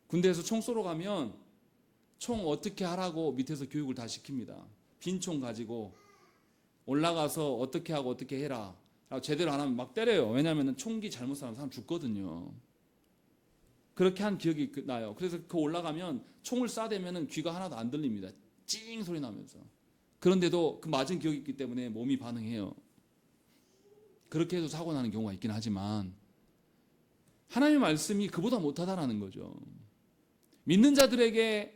군대에서 총 쏘러 가면 총 어떻게 하라고 밑에서 교육을 다 시킵니다. 빈 총 가지고 올라가서 어떻게 하고 어떻게 해라. 제대로 안 하면 막 때려요. 왜냐하면 총기 잘못 쏘면 사람 죽거든요. 그렇게 한 기억이 나요. 그래서 그 올라가면 총을 쏴대면 귀가 하나도 안 들립니다. 찡 소리 나면서. 그런데도 그 맞은 기억이 있기 때문에 몸이 반응해요. 그렇게 해도 사고 나는 경우가 있긴 하지만 하나님의 말씀이 그보다 못하다라는 거죠. 믿는 자들에게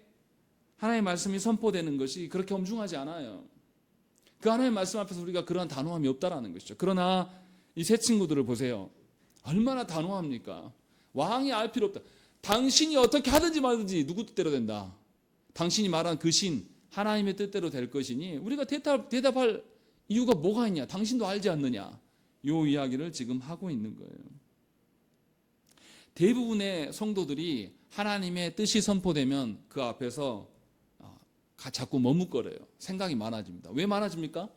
하나님의 말씀이 선포되는 것이 그렇게 엄중하지 않아요. 그 하나님의 말씀 앞에서 우리가 그러한 단호함이 없다라는 것이죠. 그러나 이 세 친구들을 보세요. 얼마나 단호합니까? 왕이 알 필요 없다. 당신이 어떻게 하든지 말든지 누구 뜻대로 된다. 당신이 말한 그 신 하나님의 뜻대로 될 것이니 우리가 대답할 이유가 뭐가 있냐. 당신도 알지 않느냐. 이 이야기를 지금 하고 있는 거예요. 대부분의 성도들이 하나님의 뜻이 선포되면 그 앞에서 자꾸 머뭇거려요. 생각이 많아집니다. 왜 많아집니까?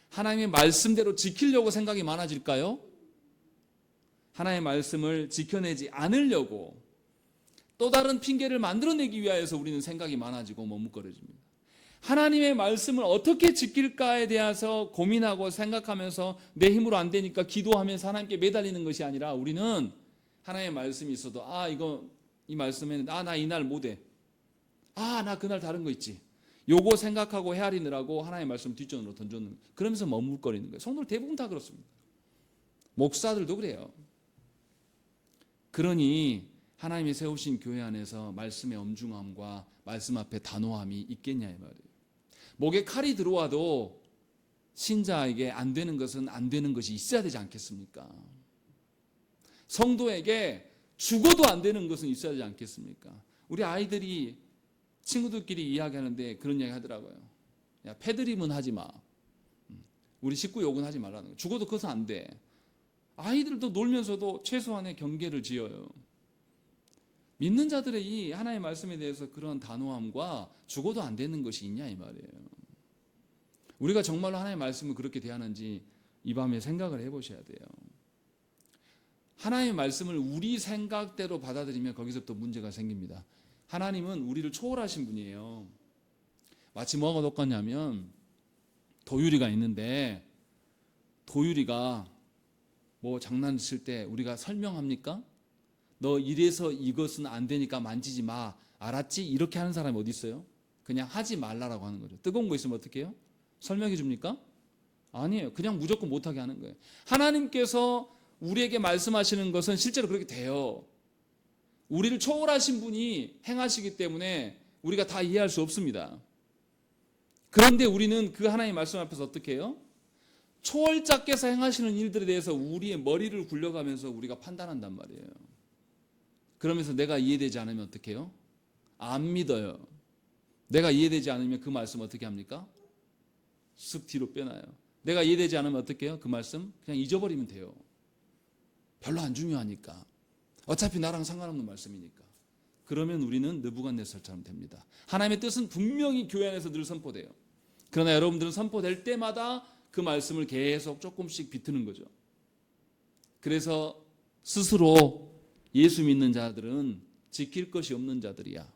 하나님의 말씀대로 지키려고 생각이 많아질까요? 하나님의 말씀을 지켜내지 않으려고 또 다른 핑계를 만들어내기 위하여서 우리는 생각이 많아지고 머뭇거려집니다. 하나님의 말씀을 어떻게 지킬까에 대해서 고민하고 생각하면서 내 힘으로 안 되니까 기도하면서 하나님께 매달리는 것이 아니라 우리는 하나님의 말씀이 있어도 이 말씀에는 나 이날 못해. 나 그날 다른 거 있지. 요거 생각하고 헤아리느라고 하나님의 말씀 뒷전으로 던져놓는 그러면서 머뭇거리는 거예요. 성도들 대부분 다 그렇습니다. 목사들도 그래요. 그러니 하나님이 세우신 교회 안에서 말씀의 엄중함과 말씀 앞에 단호함이 있겠냐 이 말이에요. 목에 칼이 들어와도 신자에게 안 되는 것은 안 되는 것이 있어야 되지 않겠습니까? 성도에게 죽어도 안 되는 것은 있어야 되지 않겠습니까? 우리 아이들이 친구들끼리 이야기하는데 그런 이야기 하더라고요. 야, 패드립은 하지 마. 우리 식구 욕은 하지 말라는 거예요. 죽어도 그것은 안 돼. 아이들도 놀면서도 최소한의 경계를 지어요. 믿는 자들의 이 하나님의 말씀에 대해서 그런 단호함과 죽어도 안 되는 것이 있냐 이 말이에요. 우리가 정말로 하나님의 말씀을 그렇게 대하는지 이 밤에 생각을 해보셔야 돼요. 하나님의 말씀을 우리 생각대로 받아들이면 거기서부터 문제가 생깁니다. 하나님은 우리를 초월하신 분이에요. 마치 뭐가 똑같냐면 도유리가 있는데 도유리가 뭐 장난칠 때 우리가 설명합니까? 너 이래서 이것은 안 되니까 만지지 마. 알았지? 이렇게 하는 사람이 어디 있어요? 그냥 하지 말라라고 하는 거죠. 뜨거운 거 있으면 어떻게 해요? 설명해 줍니까? 아니에요. 그냥 무조건 못하게 하는 거예요. 하나님께서 우리에게 말씀하시는 것은 실제로 그렇게 돼요. 우리를 초월하신 분이 행하시기 때문에 우리가 다 이해할 수 없습니다. 그런데 우리는 그 하나님의 말씀 앞에서 어떻게 해요? 초월자께서 행하시는 일들에 대해서 우리의 머리를 굴려가면서 우리가 판단한단 말이에요. 그러면서 내가 이해되지 않으면 어떻게 해요? 안 믿어요. 내가 이해되지 않으면 그 말씀 어떻게 합니까? 쓱 뒤로 빼놔요. 내가 이해되지 않으면 어떻게 해요? 그 말씀 그냥 잊어버리면 돼요. 별로 안 중요하니까. 어차피 나랑 상관없는 말씀이니까. 그러면 우리는 느부갓네살처럼 됩니다. 하나님의 뜻은 분명히 교회 안에서 늘 선포돼요. 그러나 여러분들은 선포될 때마다 그 말씀을 계속 조금씩 비트는 거죠. 그래서 스스로 예수 믿는 자들은 지킬 것이 없는 자들이야.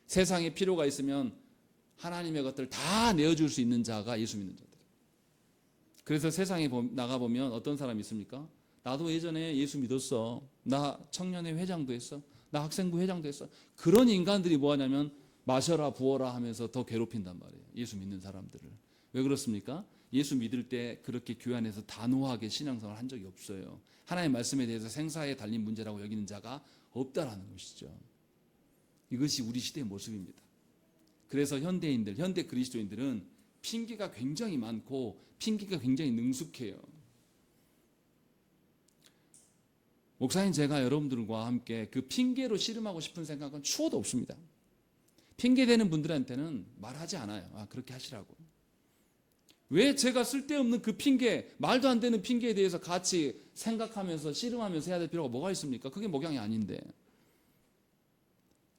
세상에 필요가 있으면 하나님의 것들 다 내어줄 수 있는 자가 예수 믿는 자들. 그래서 세상에 나가보면 어떤 사람이 있습니까? 나도 예전에 예수 믿었어. 나 청년회 회장도 했어. 나 학생부 회장도 했어. 그런 인간들이 뭐 하냐면 마셔라 부어라 하면서 더 괴롭힌단 말이에요. 예수 믿는 사람들을. 왜 그렇습니까? 예수 믿을 때 그렇게 교회 안에서 단호하게 신앙생활을 한 적이 없어요. 하나님의 말씀에 대해서 생사에 달린 문제라고 여기는 자가 없다라는 것이죠. 이것이 우리 시대의 모습입니다. 그래서 현대인들, 현대 그리스도인들은 핑계가 굉장히 많고 핑계가 굉장히 능숙해요. 목사님, 제가 여러분들과 함께 그 핑계로 씨름하고 싶은 생각은 추호도 없습니다. 핑계대는 분들한테는 말하지 않아요. 그렇게 하시라고. 왜 제가 쓸데없는 그 핑계, 말도 안 되는 핑계에 대해서 같이 생각하면서 씨름하면서 해야 될 필요가 뭐가 있습니까? 그게 목양이 아닌데.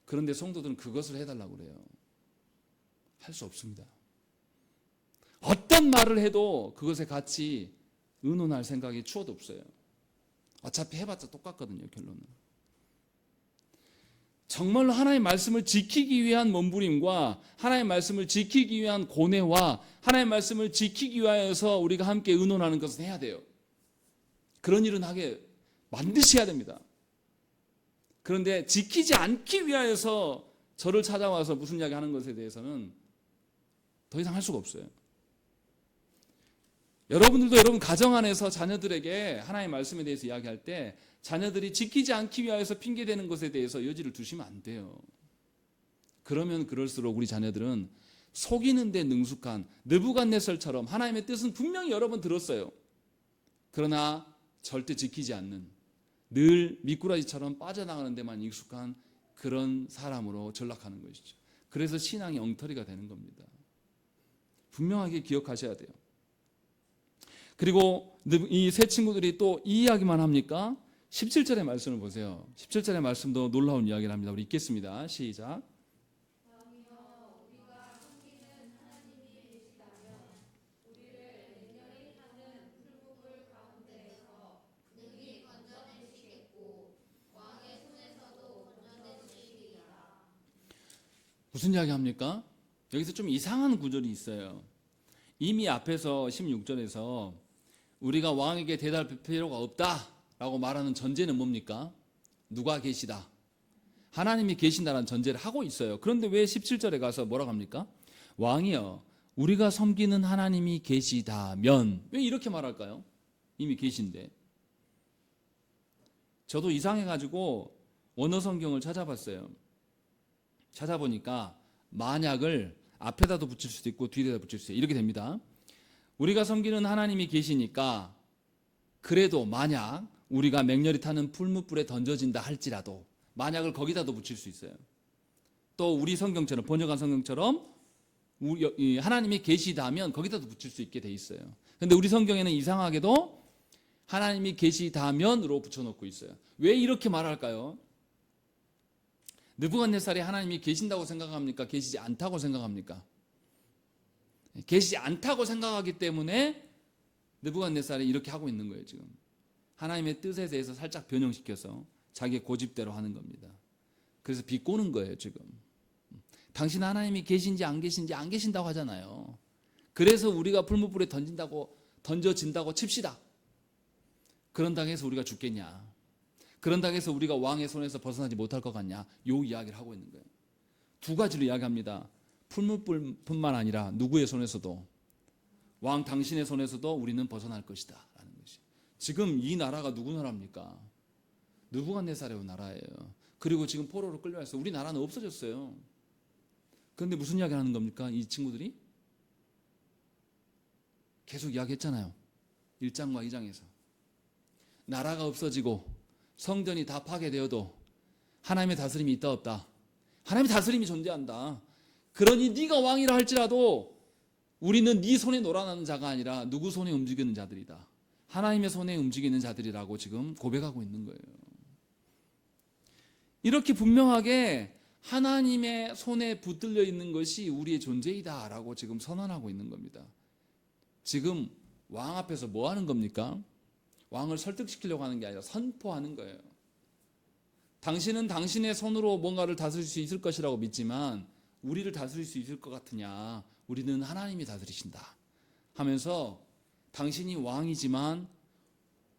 그런데 성도들은 그것을 해달라고 그래요. 할 수 없습니다. 어떤 말을 해도 그것에 같이 의논할 생각이 추호도 없어요. 어차피 해봤자 똑같거든요, 결론은. 정말로 하나님의 말씀을 지키기 위한 몸부림과 하나님의 말씀을 지키기 위한 고뇌와 하나님의 말씀을 지키기 위하여서 우리가 함께 의논하는 것은 해야 돼요. 그런 일은 하게 반드시 해야 됩니다. 그런데 지키지 않기 위하여서 저를 찾아와서 무슨 이야기 하는 것에 대해서는 더 이상 할 수가 없어요. 여러분들도 여러분 가정 안에서 자녀들에게 하나님의 말씀에 대해서 이야기할 때 자녀들이 지키지 않기 위하여서 핑계대는 것에 대해서 여지를 두시면 안 돼요. 그러면 그럴수록 우리 자녀들은 속이는 데 능숙한 느부갓네살처럼 하나님의 뜻은 분명히 여러 번 들었어요. 그러나 절대 지키지 않는, 늘 미꾸라지처럼 빠져나가는 데만 익숙한 그런 사람으로 전락하는 것이죠. 그래서 신앙이 엉터리가 되는 겁니다. 분명하게 기억하셔야 돼요. 그리고 이 세 친구들이 또 이 이야기만 합니까? 17절의 말씀을 보세요. 17절의 말씀도 놀라운 이야기를 합니다. 우리 읽겠습니다. 시작. 무슨 이야기 합니까? 여기서 좀 이상한 구절이 있어요. 이미 앞에서 16절에서 우리가 왕에게 대답할 필요가 없다라고 말하는 전제는 뭡니까? 누가 계시다. 하나님이 계신다는 전제를 하고 있어요. 그런데 왜 17절에 가서 뭐라고 합니까? 왕이여, 우리가 섬기는 하나님이 계시다면, 왜 이렇게 말할까요? 이미 계신데. 저도 이상해가지고 원어 성경을 찾아봤어요. 찾아보니까 만약을 앞에다도 붙일 수도 있고 뒤에다 붙일 수도 있어요. 이렇게 됩니다. 우리가 섬기는 하나님이 계시니까 그래도 만약 우리가 맹렬히 타는 풀무불에 던져진다 할지라도, 만약을 거기다도 붙일 수 있어요. 또 우리 성경처럼, 번역한 성경처럼 하나님이 계시다면 거기다도 붙일 수 있게 돼 있어요. 그런데 우리 성경에는 이상하게도 하나님이 계시다면으로 붙여놓고 있어요. 왜 이렇게 말할까요? 느부갓네살이 하나님이 계신다고 생각합니까? 계시지 않다고 생각합니까? 계시지 않다고 생각하기 때문에 느부갓네살이 이렇게 하고 있는 거예요. 지금 하나님의 뜻에 대해서 살짝 변형시켜서 자기의 고집대로 하는 겁니다. 그래서 비꼬는 거예요. 지금 당신 하나님이 계신지 안 계신다고 하잖아요. 그래서 우리가 풀무불에 던져진다고 칩시다. 그런다고 해서 우리가 죽겠냐? 그런다고 해서 우리가 왕의 손에서 벗어나지 못할 것 같냐? 요 이야기를 하고 있는 거예요. 두 가지로 이야기합니다. 풀무불뿐만 아니라 누구의 손에서도, 왕 당신의 손에서도 우리는 벗어날 것이다 라는 것이. 지금 이 나라가 누구 나라입니까? 느부갓네살의 나라예요. 그리고 지금 포로로 끌려와서 우리 나라는 없어졌어요. 그런데 무슨 이야기를 하는 겁니까? 이 친구들이 계속 이야기했잖아요. 1장과 2장에서 나라가 없어지고 성전이 다 파괴되어도 하나님의 다스림이 있다 없다? 하나님의 다스림이 존재한다. 그러니 네가 왕이라 할지라도 우리는 네 손에 놀아나는 자가 아니라 누구 손에 움직이는 자들이다. 하나님의 손에 움직이는 자들이라고 지금 고백하고 있는 거예요. 이렇게 분명하게 하나님의 손에 붙들려 있는 것이 우리의 존재이다라고 지금 선언하고 있는 겁니다. 지금 왕 앞에서 뭐 하는 겁니까? 왕을 설득시키려고 하는 게 아니라 선포하는 거예요. 당신은 당신의 손으로 뭔가를 다스릴 수 있을 것이라고 믿지만 우리를 다스릴 수 있을 것 같으냐? 우리는 하나님이 다스리신다 하면서 당신이 왕이지만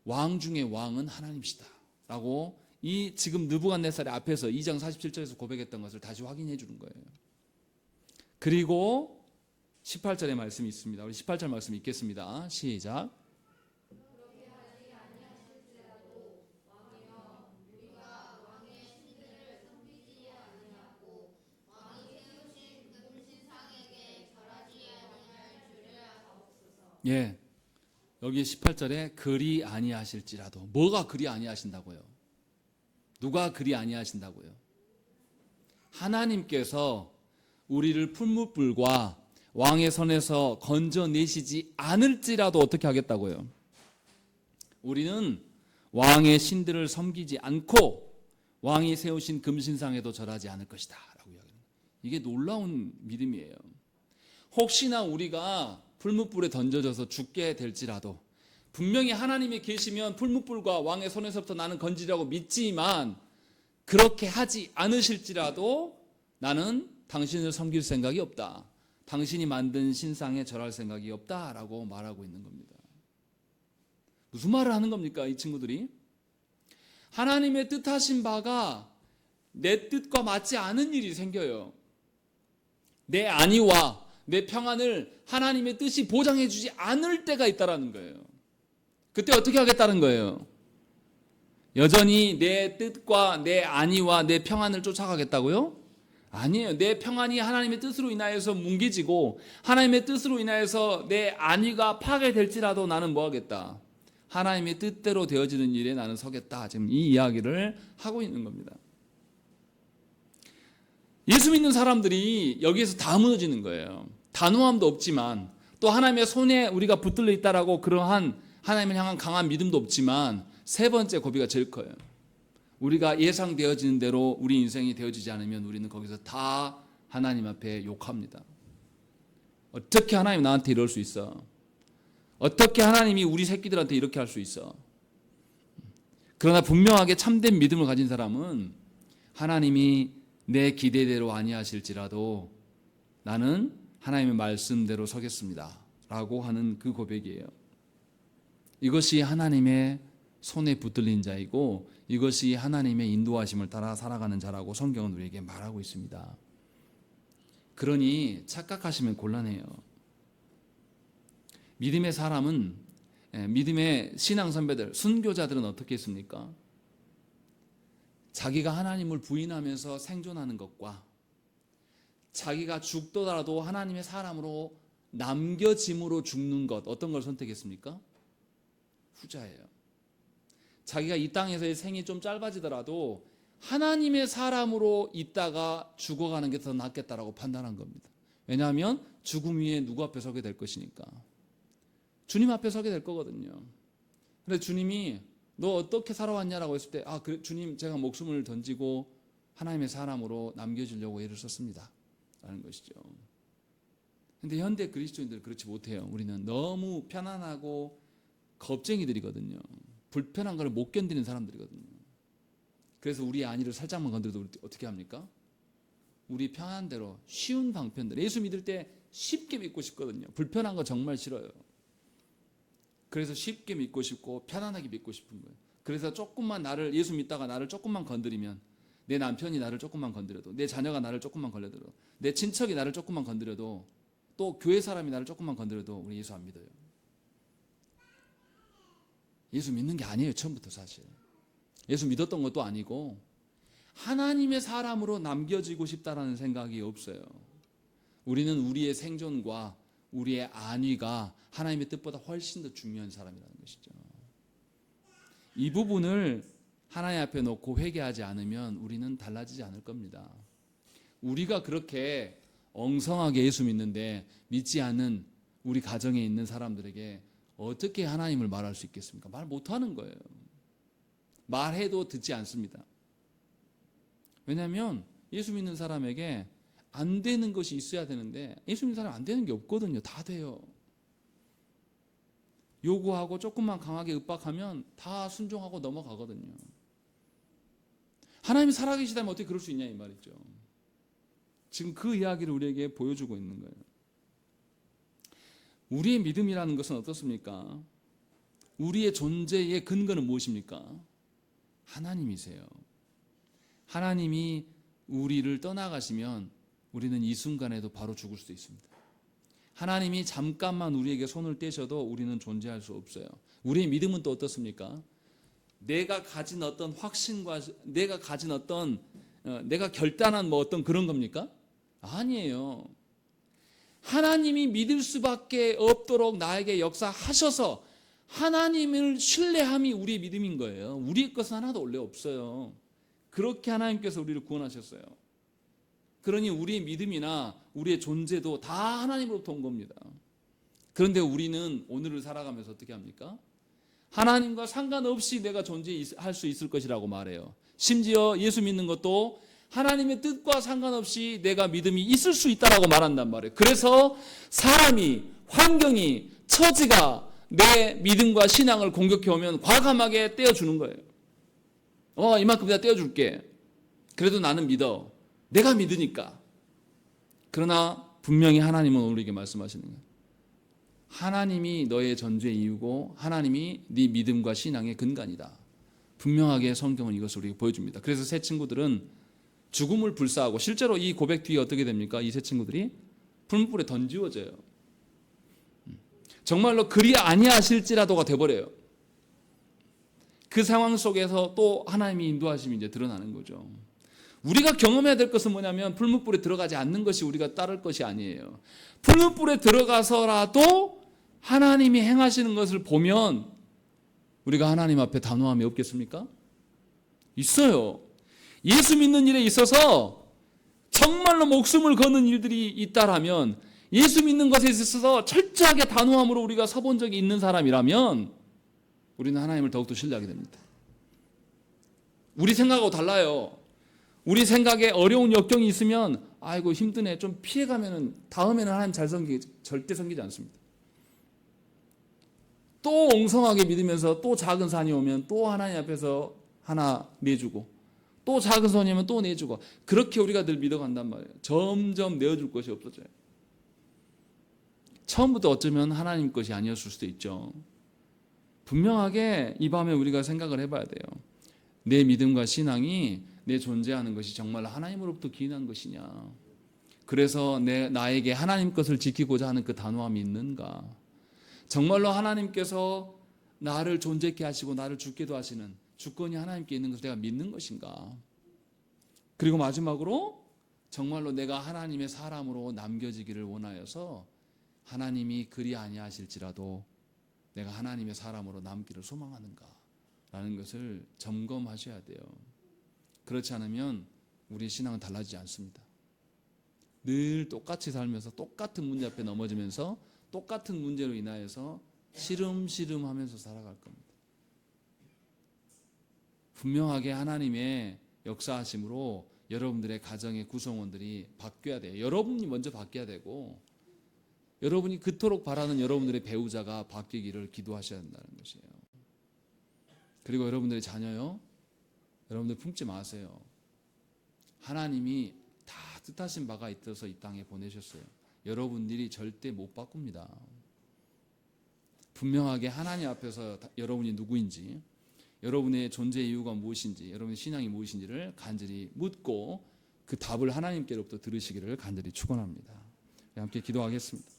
왕 중에 왕은 하나님이시다 라고 이 지금 느부갓네살의 앞에서 2장 47절에서 고백했던 것을 다시 확인해 주는 거예요. 그리고 18절의 말씀이 있습니다. 우리 18절 말씀 읽겠습니다. 시작. 예, 여기 18절에 그리 아니하실지라도, 뭐가 그리 아니하신다고요? 누가 그리 아니하신다고요? 하나님께서 우리를 풀무불과 왕의 손에서 건져내시지 않을지라도 어떻게 하겠다고요? 우리는 왕의 신들을 섬기지 않고 왕이 세우신 금신상에도 절하지 않을 것이다 라고 이야기합니다. 이게 놀라운 믿음이에요. 혹시나 우리가 풀무불에 던져져서 죽게 될지라도 분명히 하나님이 계시면 풀무불과 왕의 손에서부터 나는 건지라고 믿지만 그렇게 하지 않으실지라도 나는 당신을 섬길 생각이 없다. 당신이 만든 신상에 절할 생각이 없다라고 말하고 있는 겁니다. 무슨 말을 하는 겁니까? 이 친구들이 하나님의 뜻하신 바가 내 뜻과 맞지 않은 일이 생겨요. 내 안위와 내 평안을 하나님의 뜻이 보장해 주지 않을 때가 있다라는 거예요. 그때 어떻게 하겠다는 거예요? 여전히 내 뜻과 내 안위와 내 평안을 쫓아가겠다고요? 아니에요. 내 평안이 하나님의 뜻으로 인하여서 뭉개지고 하나님의 뜻으로 인하여서 내 안위가 파괴될지라도 나는 뭐 하겠다? 하나님의 뜻대로 되어지는 일에 나는 서겠다. 지금 이 이야기를 하고 있는 겁니다. 예수 믿는 사람들이 여기에서 다 무너지는 거예요. 단호함도 없지만 또 하나님의 손에 우리가 붙들려 있다라고 그러한 하나님을 향한 강한 믿음도 없지만 세 번째 고비가 제일 커요. 우리가 예상되어지는 대로 우리 인생이 되어지지 않으면 우리는 거기서 다 하나님 앞에 욕합니다. 어떻게 하나님 나한테 이럴 수 있어? 어떻게 하나님이 우리 새끼들한테 이렇게 할 수 있어? 그러나 분명하게 참된 믿음을 가진 사람은 하나님이 내 기대대로 아니하실지라도 나는 하나님의 말씀대로 서겠습니다 라고 하는 그 고백이에요. 이것이 하나님의 손에 붙들린 자이고 이것이 하나님의 인도하심을 따라 살아가는 자라고 성경은 우리에게 말하고 있습니다. 그러니 착각하시면 곤란해요. 믿음의 사람은, 믿음의 신앙 선배들, 순교자들은 어떻게 했습니까? 자기가 하나님을 부인하면서 생존하는 것과 자기가 죽더라도 하나님의 사람으로 남겨짐으로 죽는 것, 어떤 걸 선택했습니까? 후자예요. 자기가 이 땅에서의 생이 좀 짧아지더라도 하나님의 사람으로 있다가 죽어가는 게 더 낫겠다라고 판단한 겁니다. 왜냐하면 죽음 위에 누구 앞에 서게 될 것이니까. 주님 앞에 서게 될 거거든요. 그런데 주님이 너 어떻게 살아왔냐라고 했을 때 그래, 주님 제가 목숨을 던지고 하나님의 사람으로 남겨주려고 애를 썼습니다 라는 것이죠. 그런데 현대 그리스도인들은 그렇지 못해요. 우리는 너무 편안하고 겁쟁이들이거든요. 불편한 걸 못 견디는 사람들이거든요. 그래서 우리의 안위를 살짝만 건드려도 우리 어떻게 합니까? 우리 편한 대로 쉬운 방편대로 예수 믿을 때 쉽게 믿고 싶거든요. 불편한 거 정말 싫어요. 그래서 쉽게 믿고 싶고 편안하게 믿고 싶은 거예요. 그래서 조금만 예수 믿다가 나를 조금만 건드리면 내 남편이 나를 조금만 건드려도 내 자녀가 나를 조금만 건드려도 내 친척이 나를 조금만 건드려도 또 교회 사람이 나를 조금만 건드려도 우리 예수 안 믿어요. 예수 믿는 게 아니에요. 처음부터 사실. 예수 믿었던 것도 아니고 하나님의 사람으로 남겨지고 싶다라는 생각이 없어요. 우리는 우리의 생존과 우리의 안위가 하나님의 뜻보다 훨씬 더 중요한 사람이라는 것이죠. 이 부분을 하나님 앞에 놓고 회개하지 않으면 우리는 달라지지 않을 겁니다. 우리가 그렇게 엉성하게 예수 믿는데 믿지 않는 우리 가정에 있는 사람들에게 어떻게 하나님을 말할 수 있겠습니까? 말 못하는 거예요. 말해도 듣지 않습니다. 왜냐하면 예수 믿는 사람에게 안 되는 것이 있어야 되는데 예수 믿는 사람 안 되는 게 없거든요. 다 돼요. 요구하고 조금만 강하게 윽박하면 다 순종하고 넘어가거든요. 하나님이 살아계시다면 어떻게 그럴 수 있냐 이 말이죠. 지금 그 이야기를 우리에게 보여주고 있는 거예요. 우리의 믿음이라는 것은 어떻습니까? 우리의 존재의 근거는 무엇입니까? 하나님이세요. 하나님이 우리를 떠나가시면 우리는 이 순간에도 바로 죽을 수도 있습니다. 하나님이 잠깐만 우리에게 손을 떼셔도 우리는 존재할 수 없어요. 우리의 믿음은 또 어떻습니까? 내가 가진 어떤 확신과 내가 가진 어떤 내가 결단한 뭐 어떤 그런 겁니까? 아니에요. 하나님이 믿을 수밖에 없도록 나에게 역사하셔서 하나님을 신뢰함이 우리의 믿음인 거예요. 우리의 것은 하나도 원래 없어요. 그렇게 하나님께서 우리를 구원하셨어요. 그러니 우리의 믿음이나 우리의 존재도 다 하나님으로부터 온 겁니다. 그런데 우리는 오늘을 살아가면서 어떻게 합니까? 하나님과 상관없이 내가 존재할 수 있을 것이라고 말해요. 심지어 예수 믿는 것도 하나님의 뜻과 상관없이 내가 믿음이 있을 수 있다라고 말한단 말이에요. 그래서 사람이, 환경이, 처지가 내 믿음과 신앙을 공격해 오면 과감하게 떼어주는 거예요. 이만큼 내가 떼어줄게. 그래도 나는 믿어. 내가 믿으니까. 그러나 분명히 하나님은 우리에게 말씀하시는 거예요. 하나님이 너의 존재의 이유고 하나님이 네 믿음과 신앙의 근간이다. 분명하게 성경은 이것을 우리에게 보여줍니다. 그래서 새 친구들은 죽음을 불사하고 실제로 이 고백 뒤에 어떻게 됩니까? 이 새 친구들이 풀무불에 던지워져요. 정말로 그리 아니하실지라도가 돼버려요. 그 상황 속에서 또 하나님의 인도하심이 이제 드러나는 거죠. 우리가 경험해야 될 것은 뭐냐면 풀무불에 들어가지 않는 것이 우리가 따를 것이 아니에요. 풀무불에 들어가서라도 하나님이 행하시는 것을 보면 우리가 하나님 앞에 단호함이 없겠습니까? 있어요. 예수 믿는 일에 있어서 정말로 목숨을 거는 일들이 있다라면, 예수 믿는 것에 있어서 철저하게 단호함으로 우리가 서본 적이 있는 사람이라면 우리는 하나님을 더욱더 신뢰하게 됩니다. 우리 생각하고 달라요. 우리 생각에 어려운 역경이 있으면 아이고 힘드네 좀 피해가면은 다음에는 하나님 절대 섬기지 않습니다. 또 엉성하게 믿으면서 또 작은 산이 오면 또 하나님 앞에서 하나 내주고, 또 작은 산이 오면 또 내주고, 그렇게 우리가 늘 믿어간단 말이에요. 점점 내어줄 것이 없어져요. 처음부터 어쩌면 하나님 것이 아니었을 수도 있죠. 분명하게 이 밤에 우리가 생각을 해봐야 돼요. 내 믿음과 신앙이 내 존재하는 것이 정말 하나님으로부터 기인한 것이냐, 그래서 나에게 하나님 것을 지키고자 하는 그 단호함이 있는가, 정말로 하나님께서 나를 존재케 하시고 나를 죽게도 하시는 주권이 하나님께 있는 것을 내가 믿는 것인가. 그리고 마지막으로 정말로 내가 하나님의 사람으로 남겨지기를 원하여서 하나님이 그리 아니하실지라도 내가 하나님의 사람으로 남기를 소망하는가 라는 것을 점검하셔야 돼요. 그렇지 않으면 우리의 신앙은 달라지지 않습니다. 늘 똑같이 살면서 똑같은 문제 앞에 넘어지면서 똑같은 문제로 인하여서 시름시름 하면서 살아갈 겁니다. 분명하게 하나님의 역사하심으로 여러분들의 가정의 구성원들이 바뀌어야 돼요. 여러분이 먼저 바뀌어야 되고, 여러분이 그토록 바라는 여러분들의 배우자가 바뀌기를 기도하셔야 한다는 것이에요. 그리고 여러분들의 자녀요, 여러분들 품지 마세요. 하나님이 다 뜻하신 바가 있어서 이 땅에 보내셨어요. 여러분들이 절대 못 바꿉니다. 분명하게 하나님 앞에서 여러분이 누구인지, 여러분의 존재 이유가 무엇인지, 여러분의 신앙이 무엇인지를 간절히 묻고 그 답을 하나님께로부터 들으시기를 간절히 축원합니다. 함께 기도하겠습니다.